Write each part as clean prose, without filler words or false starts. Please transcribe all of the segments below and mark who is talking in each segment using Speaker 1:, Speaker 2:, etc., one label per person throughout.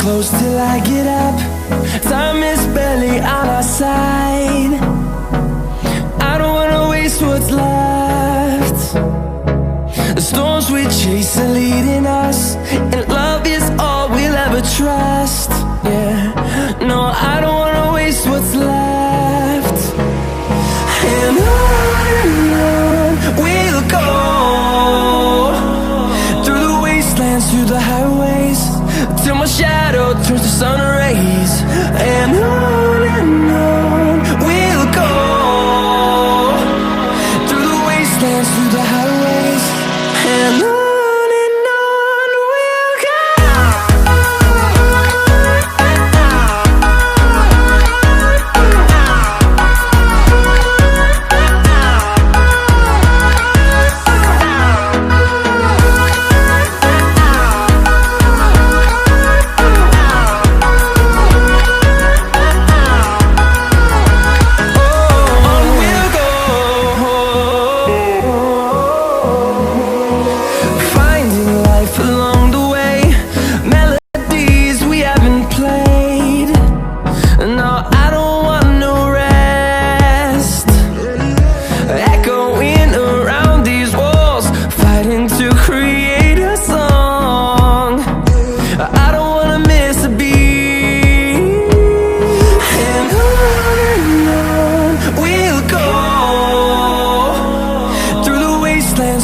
Speaker 1: close till I get up. Time is barely on our side. I don't wanna waste what's left. The storms we chase are leading us, and love is all we'll ever trust. Yeah, no, I don't wanna waste what's left. And on we'll go, through the wastelands, through the highways, till my shadow turns to sun rays. And on we'll go, through the wastelands, through the highways, and on we'll go.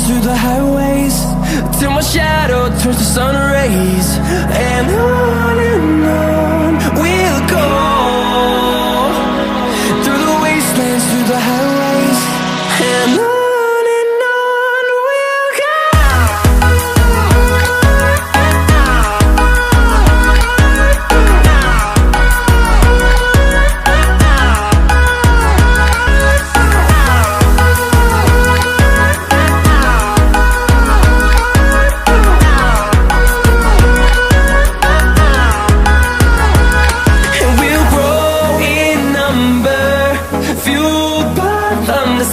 Speaker 1: Through the highways, till my shadow turns to sun rays. And on we'll go, through the wastelands, through the highways, and on we'll go.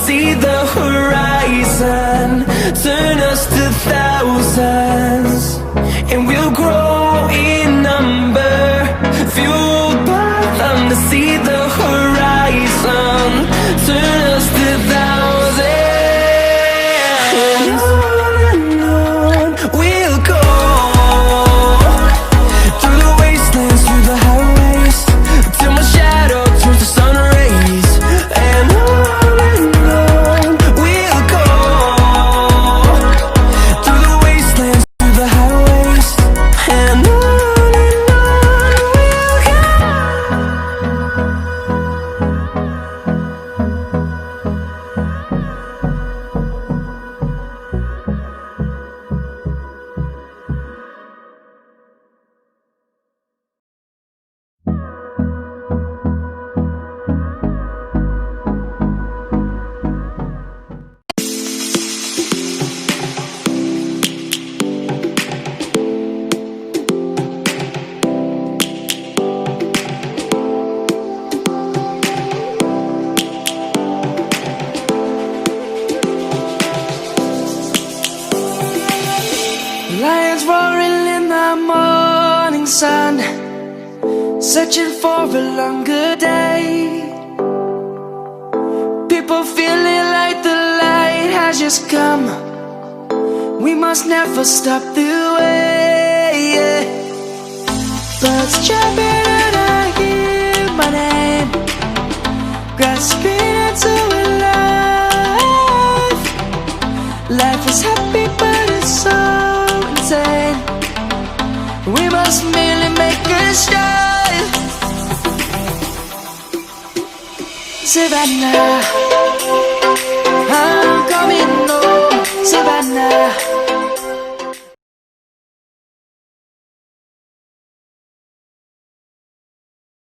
Speaker 1: See the horizon turn us to thousands, and we'll grow in number, fueled by them. To see the horizon turn us to thousands, and on we'll go, through the wastelands, through the highways, till my shadow turns to sun rays. And
Speaker 2: lions roaring in the morning sun, searching for a longer day. People feeling like the light has just come. We must never stop the way. Birds chirping and I hear my name, grasping into a life. Life is happy but it's so insane. We must merely make a start. Savannah,